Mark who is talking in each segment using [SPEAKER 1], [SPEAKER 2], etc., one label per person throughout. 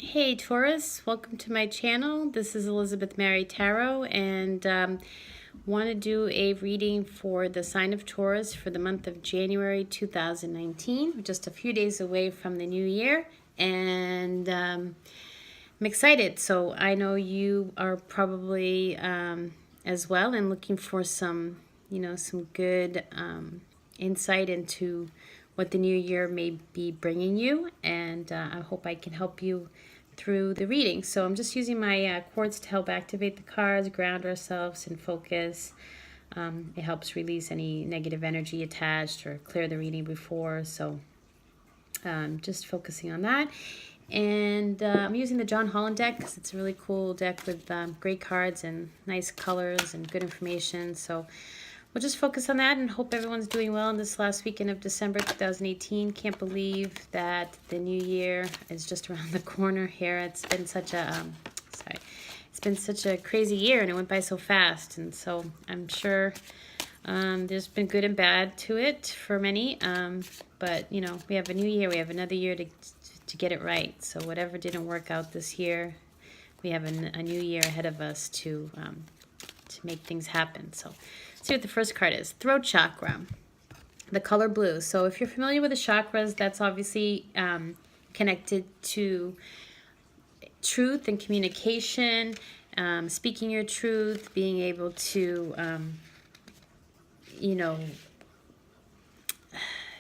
[SPEAKER 1] Hey Taurus, welcome to my channel. This is Elizabeth Mary Tarot, and want to do a reading for the sign of Taurus for the month of January 2019. We're just a few days away from the new year, and I'm excited. So I know you are probably as well, and looking for some, some good insight into what the new year may be bringing you, and I hope I can help you through the reading. So I'm just using my quartz to help activate the cards, ground ourselves, and focus. It helps release any negative energy attached or clear the reading before. So just focusing on that. And I'm using the John Holland deck because it's a really cool deck with great cards and nice colors and good information. So we'll just focus on that and hope everyone's doing well in this last weekend of December 2018. Can't believe that the new year is just around the corner here. It's been such a it's been such a crazy year, and it went by so fast. And so I'm sure there's been good and bad to it for many. But you know, we have a new year. We have another year to get it right. So whatever didn't work out this year, we have a new year ahead of us to make things happen. So let's see what the first card is. Throat chakra, the color blue. So if you're familiar with the chakras, that's obviously connected to truth and communication, speaking your truth, being able to,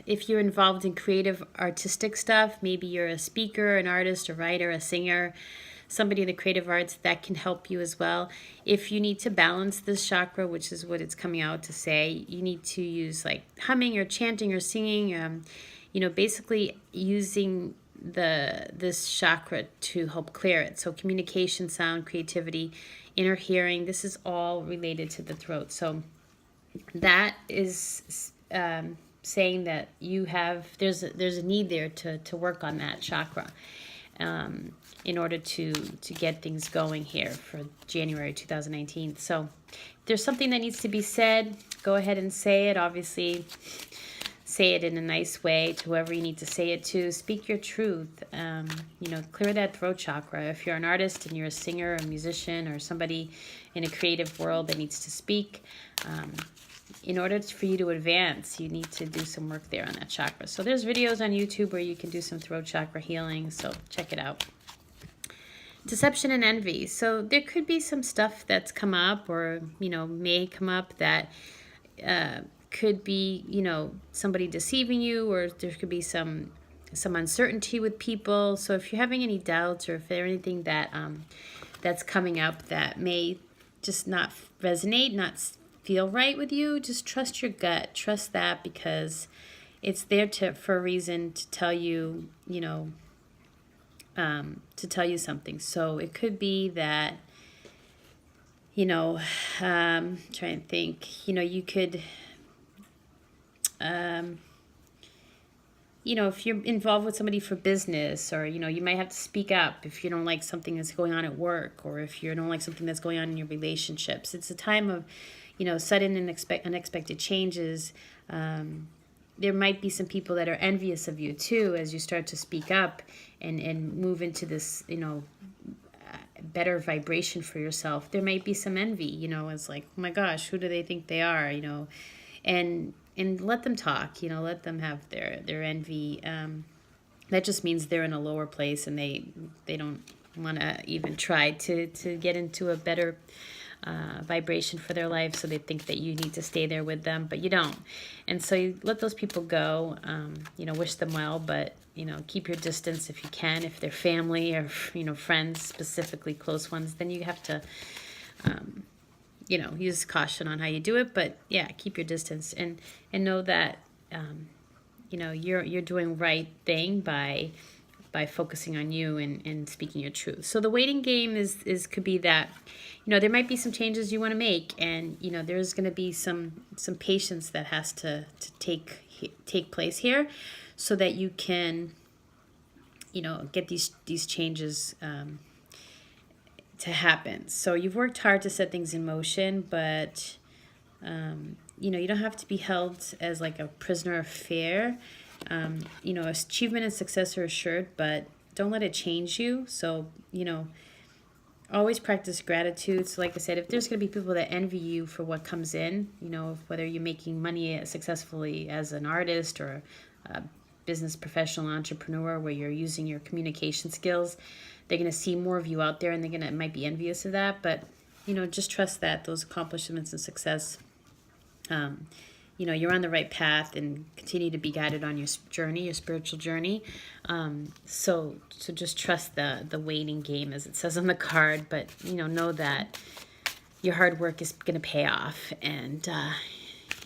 [SPEAKER 1] if you're involved in creative artistic stuff, maybe you're a speaker, an artist, a writer, a singer, somebody in the creative arts, that can help you as well. If you need to balance this chakra, which is what it's coming out to say, you need to use like humming or chanting or singing, basically using this chakra to help clear it. So communication, sound, creativity, inner hearing, this is all related to the throat. So that is saying that you have there's a need there to work on that chakra in order to get things going here for January 2019. So if there's something that needs to be said, go ahead and say it. Obviously, say it in a nice way to whoever you need to say it to. Speak your truth. Clear that throat chakra. If you're an artist and you're a singer, a musician, or somebody in a creative world that needs to speak, in order for you to advance, you need to do some work there on that chakra. So there's videos on YouTube where you can do some throat chakra healing, so check it out. Deception and envy. So there could be some stuff that's come up or, may come up that could be, somebody deceiving you, or there could be some uncertainty with people. So if you're having any doubts, or if there's anything that that's coming up that may just not resonate, not feel right with you, just trust your gut. Trust that, because it's there for a reason, to tell you, to tell you something. So it could be that, trying to think, you could, if you're involved with somebody for business, or, you might have to speak up if you don't like something that's going on at work, or if you don't like something that's going on in your relationships. It's a time of, sudden and unexpected changes. There might be some people that are envious of you too, as you start to speak up and move into this, better vibration for yourself. There might be some envy, it's like, oh my gosh, who do they think they are, and let them talk, let them have their envy. That just means they're in a lower place, and they don't want to even try to get into a better vibration for their life, so they think that you need to stay there with them, but you don't. And so you let those people go, wish them well, but keep your distance if you can. If they're family or friends, specifically close ones, then you have to use caution on how you do it. But yeah, keep your distance, and know that you're doing right thing by focusing on you and speaking your truth. So the waiting game is could be that, there might be some changes you want to make, and there's going to be some patience that has to take place here, so that you can get these changes to happen. So you've worked hard to set things in motion, but you don't have to be held as like a prisoner of fear. Achievement and success are assured, but don't let it change you. So, you know, always practice gratitude. So like I said, if there's going to be people that envy you for what comes in, you know, whether you're making money successfully as an artist or a business professional entrepreneur where you're using your communication skills, they're going to see more of you out there, and they're going to might be envious of that. But, you know, just trust that those accomplishments and success, you know, you're on the right path, and continue to be guided on your journey, your spiritual journey. So just trust the waiting game, as it says on the card. But, you know that your hard work is going to pay off, and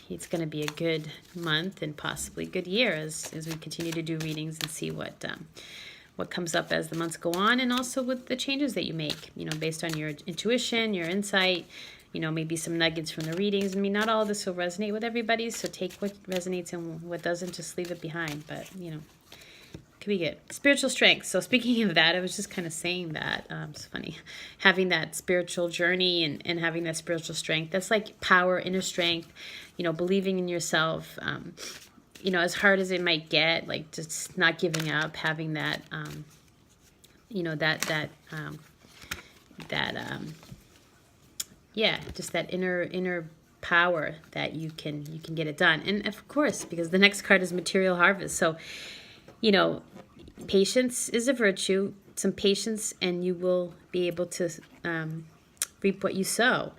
[SPEAKER 1] it's going to be a good month and possibly a good year as we continue to do readings and see what comes up as the months go on, and also with the changes that you make, you know, based on your intuition, your insight, you know, maybe some nuggets from the readings. I mean, not all of this will resonate with everybody, so take what resonates and what doesn't, just leave it behind. But, you know, could be good. Spiritual strength. So speaking of that, I was just kind of saying that. It's funny. Having that spiritual journey and having that spiritual strength, that's like power, inner strength, you know, believing in yourself, you know, as hard as it might get, like just not giving up, having that, you know, yeah, just that inner power that you can get it done. And of course, because the next card is material harvest. So, you know, patience is a virtue. Some patience, and you will be able to reap what you sow.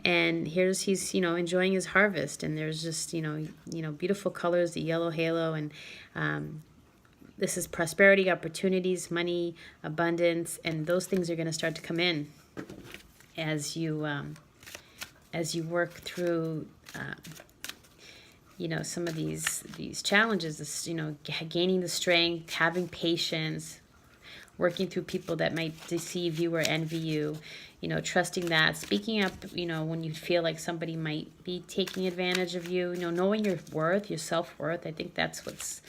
[SPEAKER 1] And he's you know, enjoying his harvest, and there's just you know beautiful colors, the yellow halo, and this is prosperity, opportunities, money, abundance, and those things are going to start to come in as you work through you know, some of these challenges. This, you know, gaining the strength, having patience, working through people that might deceive you or envy you, you know, trusting that, speaking up, you know, when you feel like somebody might be taking advantage of you, you know, knowing your worth, your self-worth. I think that's what's,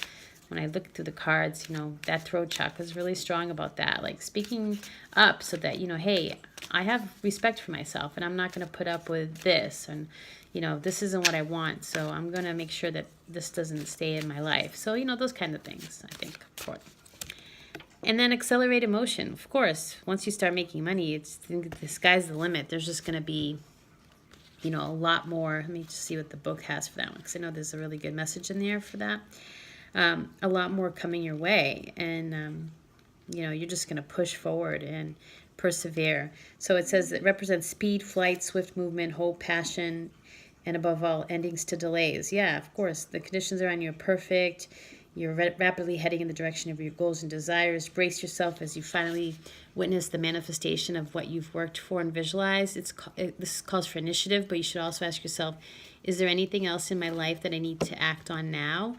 [SPEAKER 1] when I look through the cards, you know, that throat chakra is really strong about that, like speaking up so that, you know, hey, I have respect for myself, and I'm not going to put up with this, and, you know, this isn't what I want, so I'm going to make sure that this doesn't stay in my life. So, you know, those kind of things, I think, important. And then accelerate emotion. Of course, once you start making money, the sky's the limit. There's just going to be, you know, a lot more. Let me just see what the book has for that one, because I know there's a really good message in there for that. A lot more coming your way, and you know, you're just going to push forward and persevere. So it says it represents speed, flight, swift movement, hope, passion, and above all, endings to delays. Yeah, of course, the conditions around you are perfect. You're rapidly heading in the direction of your goals and desires. Brace yourself as you finally witness the manifestation of what you've worked for and visualized. This calls for initiative, but you should also ask yourself, is there anything else in my life that I need to act on now?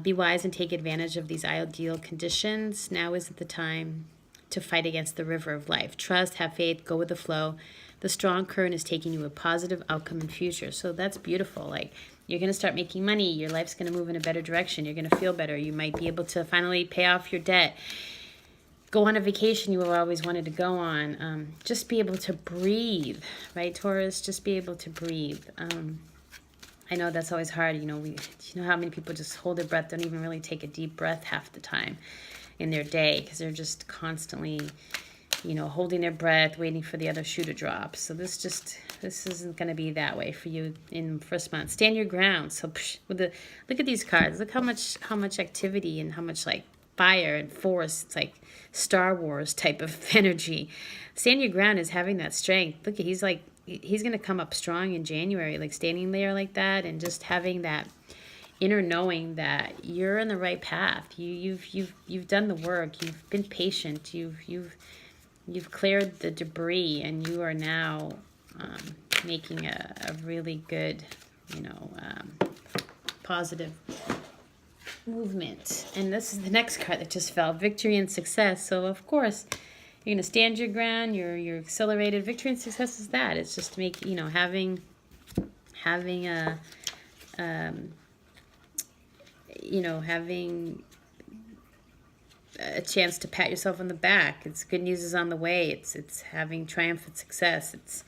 [SPEAKER 1] Be wise and take advantage of these ideal conditions. Now isn't the time to fight against the river of life. Trust, have faith, go with the flow. The strong current is taking you a positive outcome and future. So that's beautiful. Like, you're going to start making money. Your life's going to move in a better direction. You're going to feel better. You might be able to finally pay off your debt. Go on a vacation you have always wanted to go on. Just be able to breathe, right, Taurus? Just be able to breathe. I know that's always hard. You know, you know how many people just hold their breath, don't even really take a deep breath half the time in their day, because they're just constantly, you know, holding their breath, waiting for the other shoe to drop. So this isn't going to be that way for you in the first month. Stand your ground. So look at these cards. Look how much activity and how much like fire and force. It's like Star Wars type of energy. Stand your ground is having that strength. Look, he's going to come up strong in January, like standing there like that, and just having that inner knowing that you're in the right path. You've done the work. You've been patient. You've cleared the debris, and you are now making a really good, you know, positive movement. And this is the next card that just fell, victory and success. So of course, you're going to stand your ground. You're accelerated. Victory and success is that. It's just make, you know, having a, you know, having a chance to pat yourself on the back. It's good news is on the way. It's having triumphant success. It's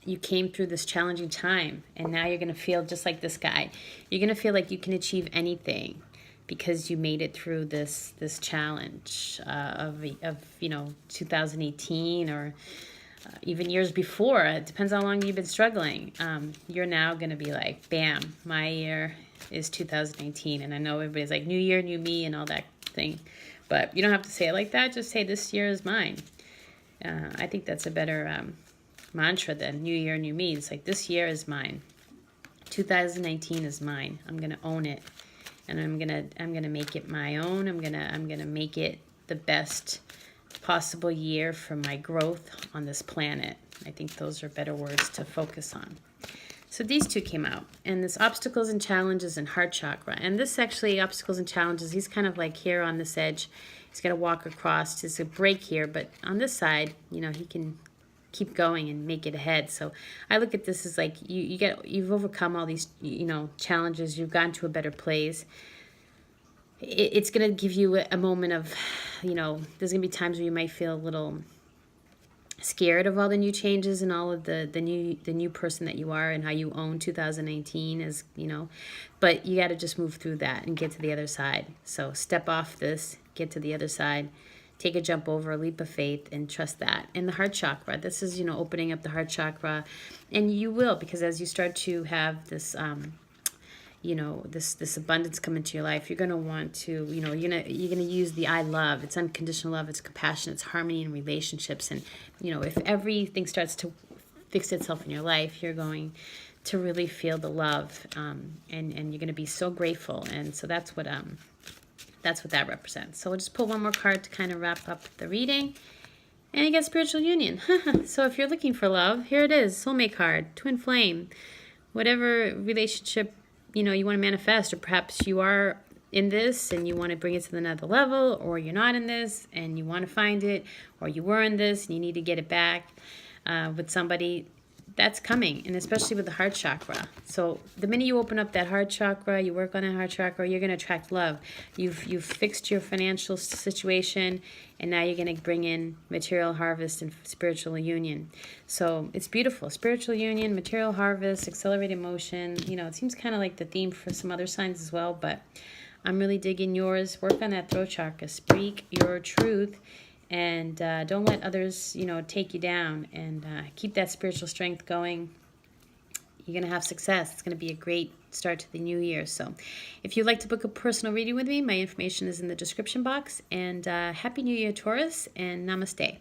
[SPEAKER 1] you came through this challenging time, and now you're going to feel just like this guy. You're going to feel like you can achieve anything. because you made it through this challenge of 2018 or even years before. It depends how long you've been struggling. You're now going to be like, bam, my year is 2018. And I know everybody's like, new year, new me and all that thing. But you don't have to say it like that. Just say, this year is mine. I think that's a better mantra than new year, new me. It's like, this year is mine. 2019 is mine. I'm going to own it. And I'm going to make it my own. I'm going to make it the best possible year for my growth on this planet. I think those are better words to focus on. So these two came out, and this obstacles and challenges and heart chakra. And this actually, obstacles and challenges, he's kind of like here on this edge. He's got to walk across. There's a break here, but on this side, he can keep going and make it ahead. So I look at this as like you've overcome all these challenges. You've gotten to a better place. It's going to give you a moment of, there's going to be times where you might feel a little scared of all the new changes and all of the new person that you are and how you own 2019 as, but you got to just move through that and get to the other side. So step off this, get to the other side, take a jump over, a leap of faith, and trust that. And the heart chakra, this is, opening up the heart chakra, and you will, because as you start to have this, this abundance come into your life, you're going to want to, you're going to use the I love. It's unconditional love. It's compassion. It's harmony in relationships. And, if everything starts to fix itself in your life, you're going to really feel the love, and you're going to be so grateful. And so that's what that represents. So we'll just pull one more card to kind of wrap up the reading. And you get spiritual union. So if you're looking for love, here it is. Soulmate card, twin flame, whatever relationship you want to manifest, or perhaps you are in this and you want to bring it to another level, or you're not in this and you want to find it, or you were in this and you need to get it back with somebody. That's coming, and especially with the heart chakra. So the minute you open up that heart chakra, you work on that heart chakra, you're going to attract love. You've fixed your financial situation, and now you're going to bring in material harvest and spiritual union. So it's beautiful. Spiritual union, material harvest, accelerated motion. It seems kind of like the theme for some other signs as well, but I'm really digging yours. Work on that throat chakra. Speak your truth. And don't let others, take you down, and keep that spiritual strength going. You're going to have success. It's going to be a great start to the new year. So if you'd like to book a personal reading with me, my information is in the description box. And Happy New Year, Taurus, and namaste.